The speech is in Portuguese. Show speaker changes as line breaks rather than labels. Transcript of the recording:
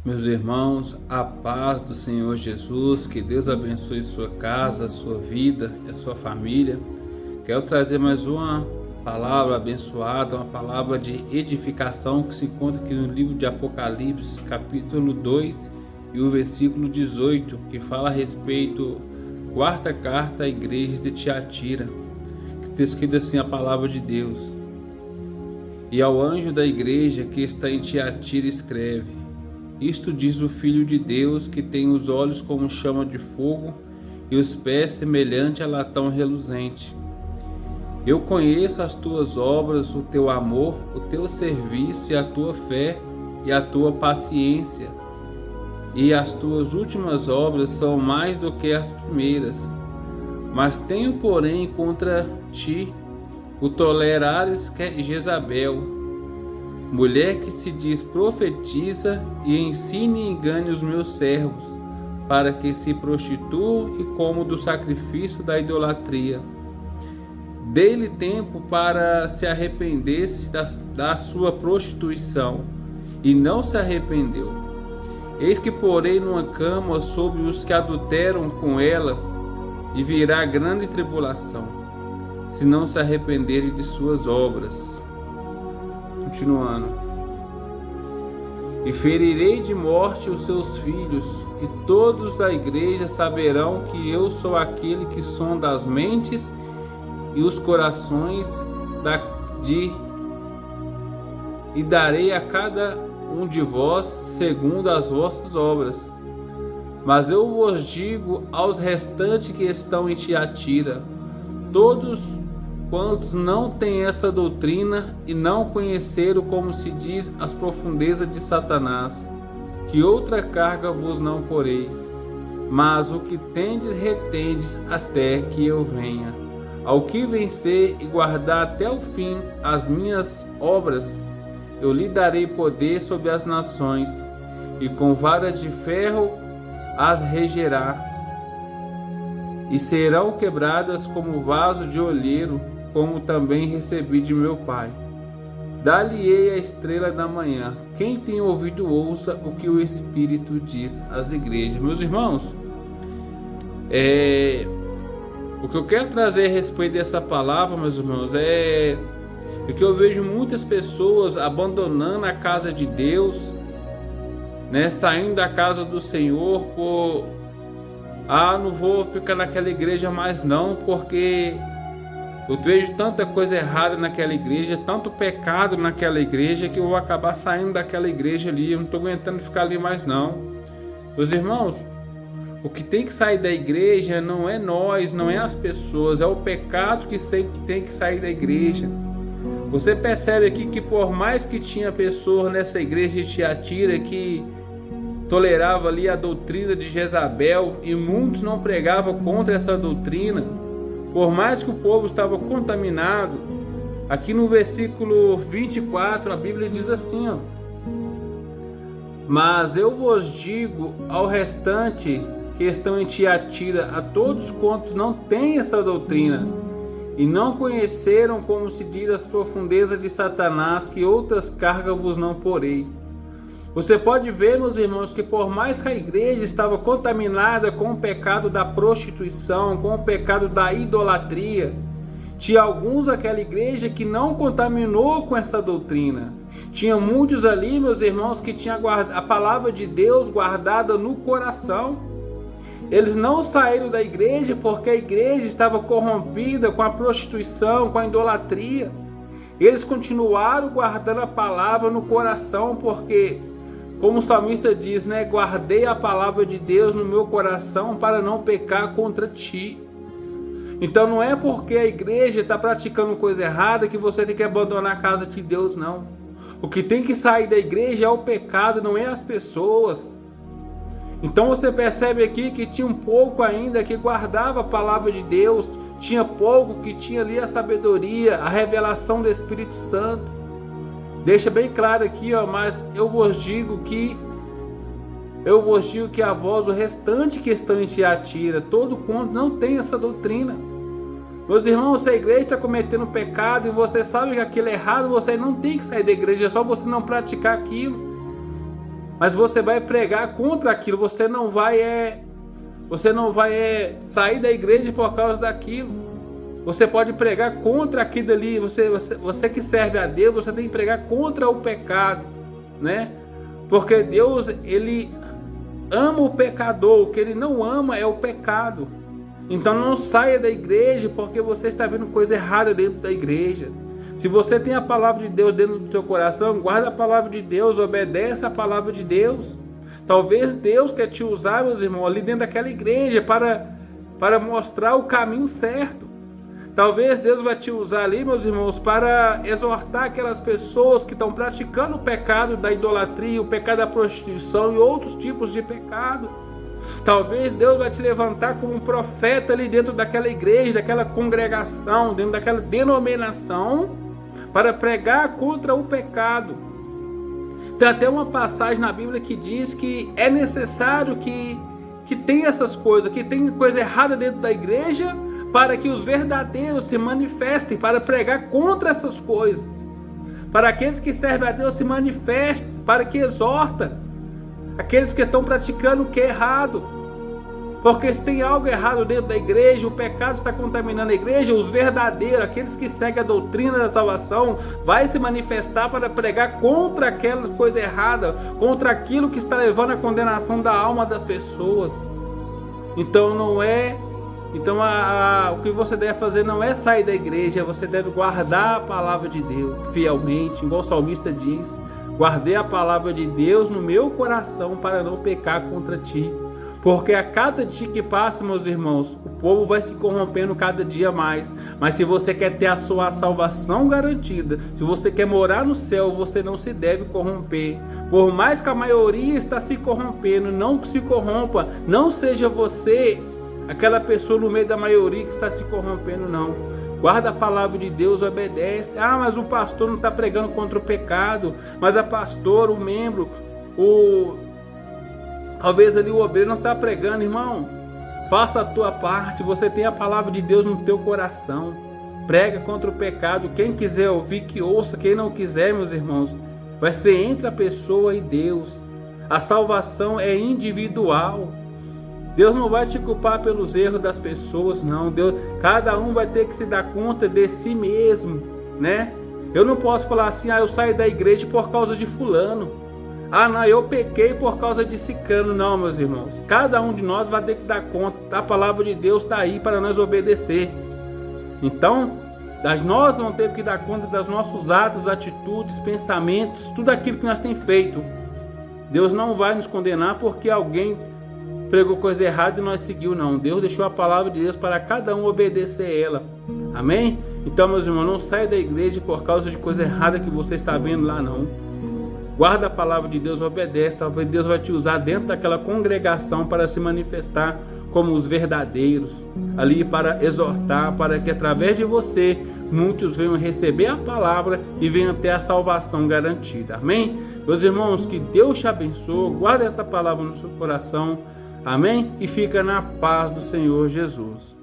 Meus irmãos, a paz do Senhor Jesus, que Deus abençoe sua casa, sua vida e a sua família. Quero trazer mais uma palavra abençoada, uma palavra de edificação que se encontra aqui no livro de Apocalipse, capítulo 2 e o versículo 18, que fala a respeito, quarta carta à igreja de Tiatira, que está escrito assim a palavra de Deus. E ao anjo da igreja que está em Tiatira escreve: isto diz o Filho de Deus, que tem os olhos como chama de fogo e os pés semelhante a latão reluzente. Eu conheço as tuas obras, o teu amor, o teu serviço e a tua fé e a tua paciência. E as tuas últimas obras são mais do que as primeiras. Mas tenho, porém, contra ti o tolerares que é Jezabel, mulher que se diz profetiza e ensine e engane os meus servos, para que se prostituam e comam do sacrifício da idolatria. Dei-lhe tempo para se arrepender-se da sua prostituição, e não se arrependeu. Eis que porei numa cama sobre os que adulteram com ela, e virá grande tribulação, se não se arrependerem de suas obras. Continuando. E ferirei de morte os seus filhos, e todos da igreja saberão que eu sou aquele que sonda as mentes e os corações, e darei a cada um de vós segundo as vossas obras. Mas eu vos digo aos restantes que estão em Tiatira, todos quantos não têm essa doutrina e não conheceram, como se diz, as profundezas de Satanás, que outra carga vos não porei, mas o que tendes retendes até que eu venha. Ao que vencer e guardar até o fim as minhas obras, eu lhe darei poder sobre as nações, e com varas de ferro as regerá, e serão quebradas como vaso de olheiro, como também recebi de meu Pai. Dá-lhe-ei a estrela da manhã. Quem tem ouvido, ouça o que o Espírito diz às igrejas. Meus irmãos, o que eu quero trazer a respeito dessa palavra, meus irmãos, é que eu vejo muitas pessoas abandonando a casa de Deus, saindo da casa do Senhor por não vou ficar naquela igreja mais não, porque eu vejo tanta coisa errada naquela igreja, tanto pecado naquela igreja, que eu vou acabar saindo daquela igreja ali. Eu não estou aguentando ficar ali mais não. Meus irmãos, o que tem que sair da igreja não é nós, não é as pessoas, é o pecado que tem que sair da igreja. Você percebe aqui que por mais que tinha pessoas nessa igreja de Tiatira que tolerava ali a doutrina de Jezabel, e muitos não pregavam contra essa doutrina, por mais que o povo estava contaminado. Aqui no versículo 24 a Bíblia diz assim, mas eu vos digo ao restante que estão em Tiatira, a todos quantos não têm essa doutrina e não conheceram, como se diz, as profundezas de Satanás, que outras cargas vos não porei. Você pode ver, meus irmãos, que por mais que a igreja estava contaminada com o pecado da prostituição, com o pecado da idolatria, tinha alguns daquela igreja que não contaminou com essa doutrina. Tinha muitos ali, meus irmãos, que tinham a palavra de Deus guardada no coração. Eles não saíram da igreja porque a igreja estava corrompida com a prostituição, com a idolatria. Eles continuaram guardando a palavra no coração, porque, como o salmista diz, guardei a palavra de Deus no meu coração para não pecar contra ti. Então não é porque a igreja está praticando coisa errada que você tem que abandonar a casa de Deus, não. O que tem que sair da igreja é o pecado, não é as pessoas. Então você percebe aqui que tinha um pouco ainda que guardava a palavra de Deus, tinha pouco que tinha ali a sabedoria, a revelação do Espírito Santo. Deixa bem claro aqui, mas eu vos digo que a vós, o restante que estão em Tiatira, todo quanto não tem essa doutrina. Meus irmãos, se a igreja está cometendo pecado e você sabe que aquilo é errado, você não tem que sair da igreja, é só você não praticar aquilo. mas você vai pregar contra aquilo. Você não vai sair da igreja por causa daquilo. Você pode pregar contra aquilo ali. Você que serve a Deus, você tem que pregar contra o pecado, né? Porque Deus, ele ama o pecador. O que ele não ama é o pecado. Então não saia da igreja porque você está vendo coisa errada dentro da igreja. Se você tem a palavra de Deus dentro do seu coração, guarda a palavra de Deus, obedece a palavra de Deus. Talvez Deus quer te usar, meus irmãos, ali dentro daquela igreja para mostrar o caminho certo. Talvez Deus vai te usar ali, meus irmãos, para exortar aquelas pessoas que estão praticando o pecado da idolatria, o pecado da prostituição e outros tipos de pecado. Talvez Deus vai te levantar como um profeta ali dentro daquela igreja, daquela congregação, dentro daquela denominação, para pregar contra o pecado. Tem até uma passagem na Bíblia que diz que é necessário que tenha essas coisas, que tenha coisa errada dentro da igreja, para que os verdadeiros se manifestem, para pregar contra essas coisas. Para aqueles que servem a Deus se manifestem, para que exorta aqueles que estão praticando o que é errado. Porque se tem algo errado dentro da igreja, o pecado está contaminando a igreja, os verdadeiros, aqueles que seguem a doutrina da salvação, vai se manifestar para pregar contra aquela coisa errada, contra aquilo que está levando à condenação da alma das pessoas. Então o que você deve fazer não é sair da igreja, você deve guardar a palavra de Deus fielmente, igual o salmista diz: guardei a palavra de Deus no meu coração para não pecar contra ti. Porque a cada dia que passa, meus irmãos, o povo vai se corrompendo cada dia mais. Mas se você quer ter a sua salvação garantida, se você quer morar no céu, você não se deve corromper. Por mais que a maioria está se corrompendo, não se corrompa. Não seja você aquela pessoa no meio da maioria que está se corrompendo, não. Guarda a palavra de Deus, obedece. Ah, mas o pastor não está pregando contra o pecado. Mas a pastora, o membro, talvez ali o obreiro não está pregando, irmão. Faça a tua parte. Você tem a palavra de Deus no teu coração. Prega contra o pecado. Quem quiser ouvir, que ouça. Quem não quiser, meus irmãos, vai ser entre a pessoa e Deus. A salvação é individual. Deus não vai te culpar pelos erros das pessoas, não. Cada um vai ter que se dar conta de si mesmo, né? Eu não posso falar assim: eu saí da igreja por causa de fulano. Não, eu pequei por causa de ciclano. Não, meus irmãos. Cada um de nós vai ter que dar conta. A palavra de Deus está aí para nós obedecer. Então, nós vamos ter que dar conta dos nossos atos, atitudes, pensamentos, tudo aquilo que nós temos feito. Deus não vai nos condenar porque alguém pregou coisa errada e nós seguiu, não. Deus deixou a palavra de Deus para cada um obedecer ela. Amém? Então, meus irmãos, não saia da igreja por causa de coisa errada que você está vendo lá, não. Guarda a palavra de Deus, obedece. Talvez Deus vai te usar dentro daquela congregação para se manifestar como os verdadeiros, ali para exortar, para que através de você muitos venham receber a palavra e venham ter a salvação garantida. Amém? Meus irmãos, que Deus te abençoe. Guarda essa palavra no seu coração. Amém? E fica na paz do Senhor Jesus.